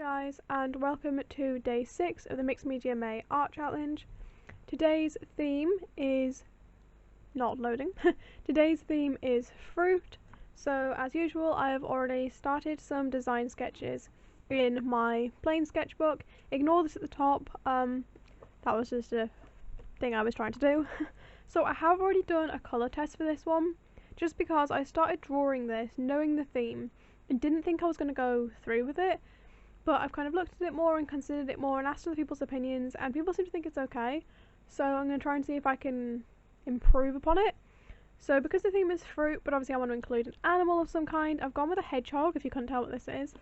guys, and welcome to day 6 of the Mixed Media May Art Challenge. Today's theme is not loading. Today's theme is fruit. So as usual, I have already started some design sketches in my plain sketchbook. Ignore this at the top. That was just a thing I was trying to do. So I have already done a colour test for this one, just because I started drawing this knowing the theme and didn't think I was going to go through with it. But I've kind of looked at it more and considered it more and asked other people's opinions, and people seem to think it's okay. So I'm going to try and see if I can improve upon it. So because the theme is fruit, but obviously I want to include an animal of some kind, I've gone with a hedgehog, if you couldn't tell what this is.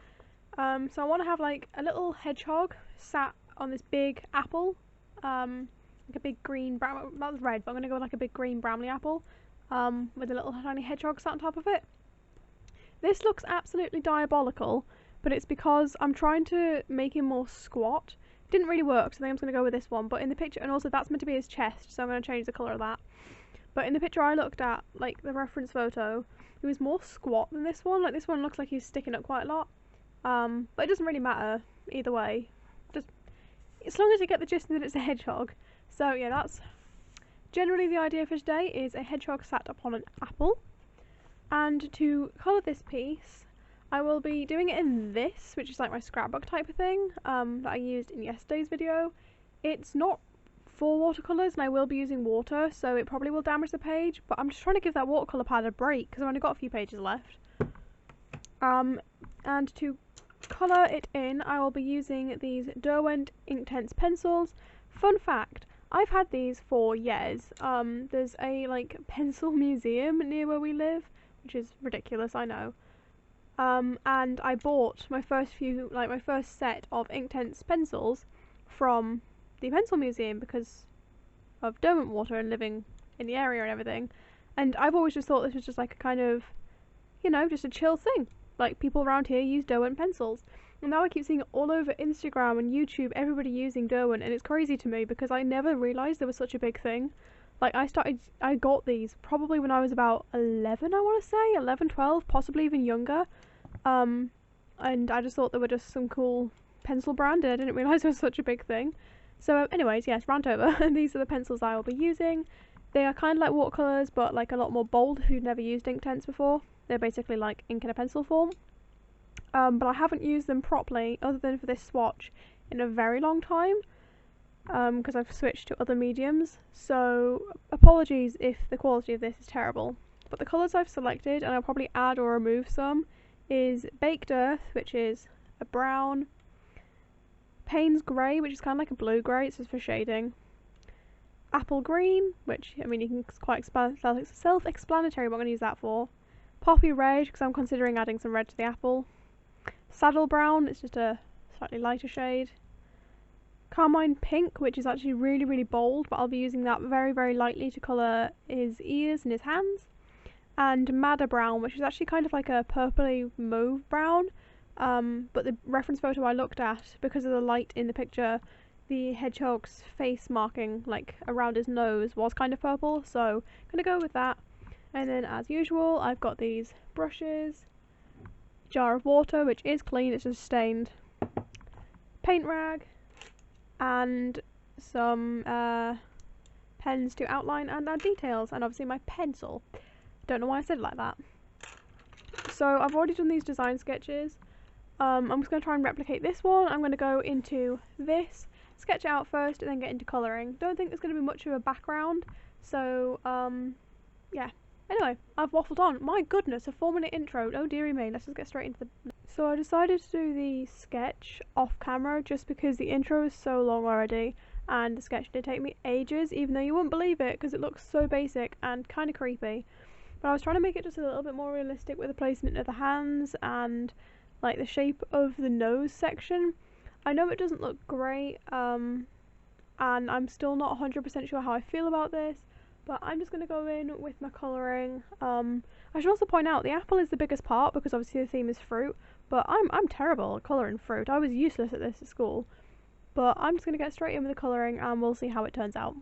So I want to have like a little hedgehog sat on this big apple, like a big green brown, that was red, but I'm going to go with like a big green brownie apple, with a little tiny hedgehog sat on top of it. This looks absolutely diabolical, but it's because I'm trying to make him more squat. Didn't really work, so I think I'm just going to go with this one. But in the picture, and also that's meant to be his chest, so I'm going to change the colour of that. But in the picture I looked at, like the reference photo, he was more squat than this one. Like this one looks like he's sticking up quite a lot. But it doesn't really matter either way. Just as long as you get the gist that it's a hedgehog. So yeah, that's generally the idea for today, is a hedgehog sat upon an apple. And to colour this piece, I will be doing it in this, which is like my scrapbook type of thing, that I used in yesterday's video. It's not for watercolours, and I will be using water, so it probably will damage the page, but I'm just trying to give that watercolour pad a break, because I've only got a few pages left. And to colour it in, I will be using these Derwent Inktense pencils. Fun fact, I've had these for years. There's a like pencil museum near where we live, which is ridiculous, I know. And I bought my first set of Inktense pencils from the pencil museum because of Derwent water and living in the area and everything. And I've always just thought this was just like a kind of, you know, just a chill thing. Like people around here use Derwent pencils. And now I keep seeing it all over Instagram and YouTube, everybody using Derwent, and it's crazy to me because I never realised there was such a big thing. Like I got these probably when I was about 11, I want to say, 11, 12, possibly even younger. And I just thought they were just some cool pencil brand, and I didn't realise it was such a big thing. So anyways, yes, rant over. These are the pencils I will be using. They are kind of like watercolours, but like a lot more bold if you've never used Inktense before. They're basically like ink in a pencil form. But I haven't used them properly, other than for this swatch, in a very long time. Because I've switched to other mediums. So apologies if the quality of this is terrible. But the colours I've selected, and I'll probably add or remove some, is Baked Earth, which is a brown, Payne's Grey, which is kind of like a blue-grey, it's just for shading, Apple Green, which, I mean, you can quite self-explanatory what I'm going to use that for, Poppy Red, because I'm considering adding some red to the apple, Saddle Brown, it's just a slightly lighter shade, Carmine Pink, which is actually really, really bold, but I'll be using that very, very lightly to colour his ears and his hands, and Madder Brown, which is actually kind of like a purpley mauve brown, but the reference photo I looked at, because of the light in the picture, the hedgehog's face marking like around his nose was kind of purple, so I'm going to go with that. And then as usual, I've got these brushes, jar of water, which is clean, it's just stained, paint rag, and some pens to outline and add details, and obviously my pencil. Don't know why I said it like that. So I've already done these design sketches. I'm just going to try and replicate this one. I'm going to go into this, sketch it out first, and then get into colouring. Don't think there's going to be much of a background, so yeah. Anyway, I've waffled on. My goodness, a 4-minute intro. Oh dearie me, let's just get straight into the... So I decided to do the sketch off camera just because the intro is so long already, and the sketch did take me ages, even though you wouldn't believe it because it looks so basic and kind of creepy. But I was trying to make it just a little bit more realistic with the placement of the hands and like the shape of the nose section. I know it doesn't look great, and I'm still not 100% sure how I feel about this, but I'm just going to go in with my colouring. I should also point out the apple is the biggest part because obviously the theme is fruit, but I'm terrible at colouring fruit. I was useless at this at school, but I'm just going to get straight in with the colouring and we'll see how it turns out.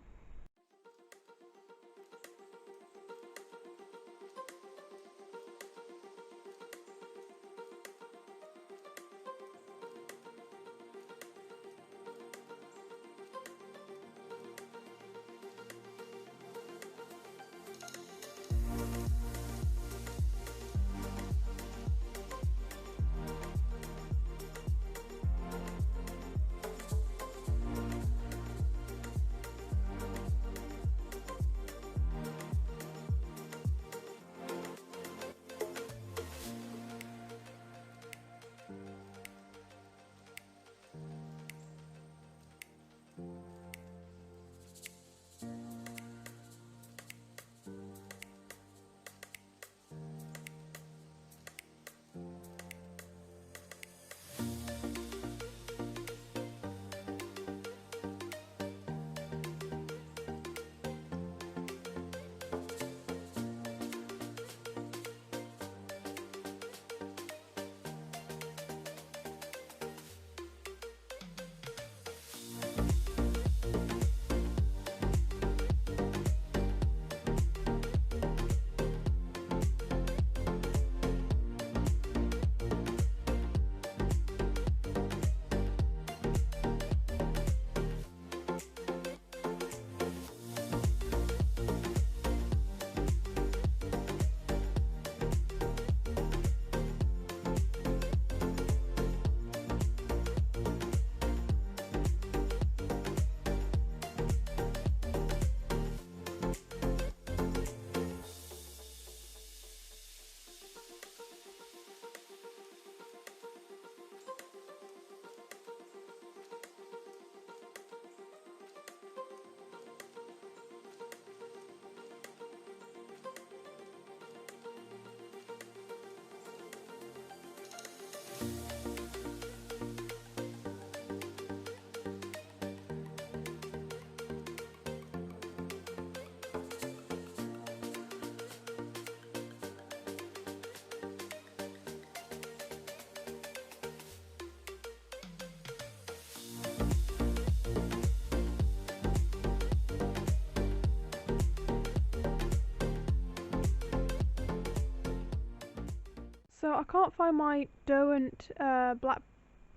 So I can't find my Derwent black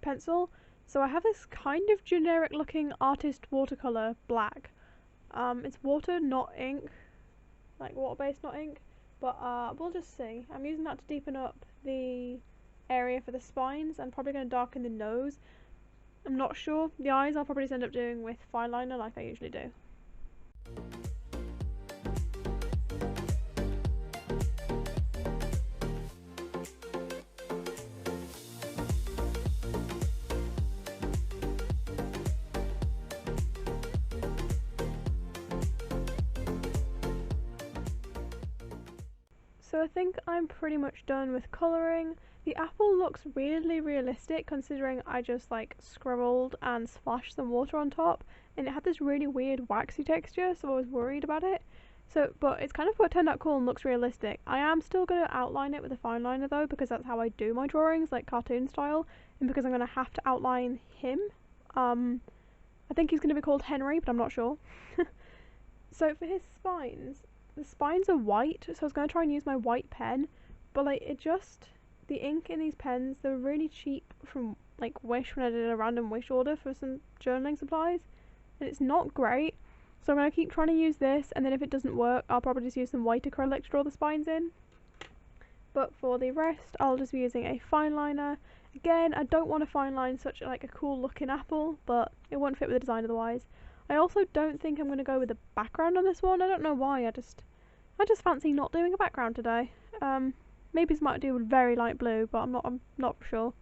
pencil, so I have this kind of generic looking artist watercolour black. It's water, not ink, like water based, not ink, but we'll just see. I'm using that to deepen up the area for the spines. I'm probably going to darken the nose. I'm not sure. The eyes I'll probably just end up doing with fine liner like I usually do. So I think I'm pretty much done with colouring. The apple looks weirdly realistic considering I just like scribbled and splashed some water on top, and it had this really weird waxy texture, so I was worried about it. But it's kind of what turned out cool and looks realistic. I am still going to outline it with a fine liner though, because that's how I do my drawings, like cartoon style, and because I'm going to have to outline him. I think he's going to be called Henry, but I'm not sure. So for his spines, the spines are white, so I was going to try and use my white pen, but like the ink in these pens, they're really cheap from like Wish when I did a random Wish order for some journaling supplies, and it's not great. So I'm going to keep trying to use this, and then if it doesn't work, I'll probably just use some white acrylic to draw the spines in. But for the rest, I'll just be using a fine liner. Again, I don't want to fine line such like a cool looking apple, but it won't fit with the design otherwise. I also don't think I'm going to go with a background on this one. I don't know why, I just fancy not doing a background today. Maybe this might do with very light blue, but I'm not sure.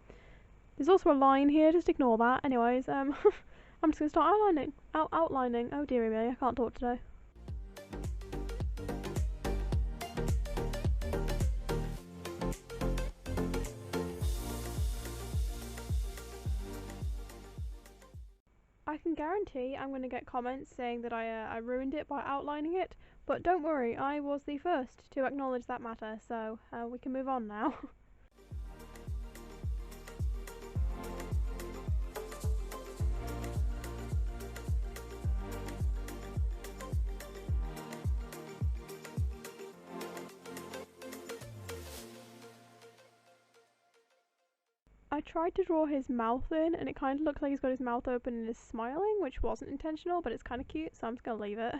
There's also a line here, just ignore that. Anyways, I'm just going to start outlining. Oh dearie me, I can't talk today. I can guarantee I'm going to get comments saying that I ruined it by outlining it, but don't worry, I was the first to acknowledge that matter, so we can move on now. I tried to draw his mouth in, and it kind of looks like he's got his mouth open and is smiling, which wasn't intentional, but it's kind of cute, so I'm just going to leave it.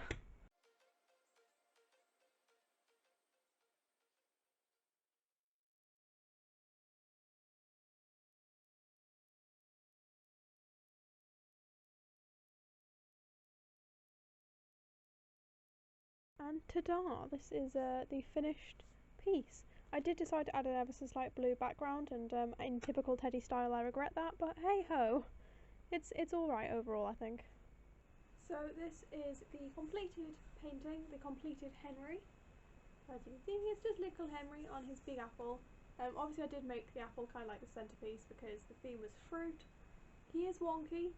And ta-da! This is the finished piece. I did decide to add an ever so slight blue background, and in typical Teddy style I regret that, but hey ho! It's alright overall, I think. So this is the completed painting, the completed Henry. As you can see, he's just little Henry on his big apple. Obviously I did make the apple kind of like the centrepiece because the theme was fruit. He is wonky,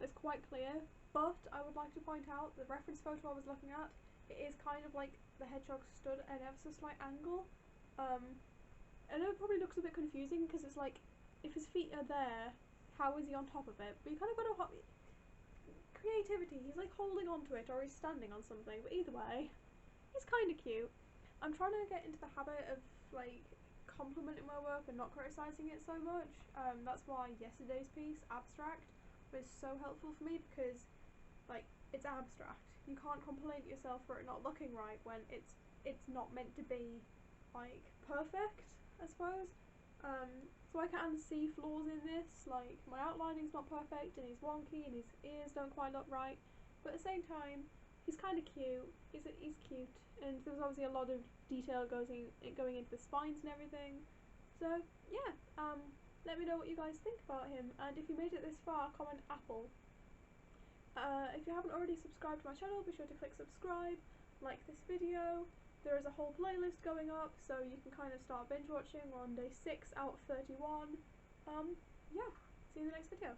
it's quite clear, but I would like to point out the reference photo I was looking at, it is kind of like the hedgehog stood at an ever so slight angle. I know it probably looks a bit confusing because it's like, if his feet are there, how is he on top of it? But you kind of got to creativity. He's like holding onto it, or he's standing on something. But either way, he's kind of cute. I'm trying to get into the habit of like complimenting my work and not criticizing it so much. That's why yesterday's piece, Abstract, was so helpful for me because like it's abstract. You can't compliment yourself for it not looking right when it's not meant to be like perfect, I suppose. So I can see flaws in this, like my outlining's not perfect and he's wonky and his ears don't quite look right, but at the same time he's kind of cute. He's cute, and there's obviously a lot of detail going into the spines and everything. So yeah, let me know what you guys think about him, and if you made it this far, comment apple. If you haven't already subscribed to my channel, be sure to click subscribe, like this video. There is a whole playlist going up, so you can kind of start binge watching. We're on day 6 out of 31. Yeah, see you in the next video.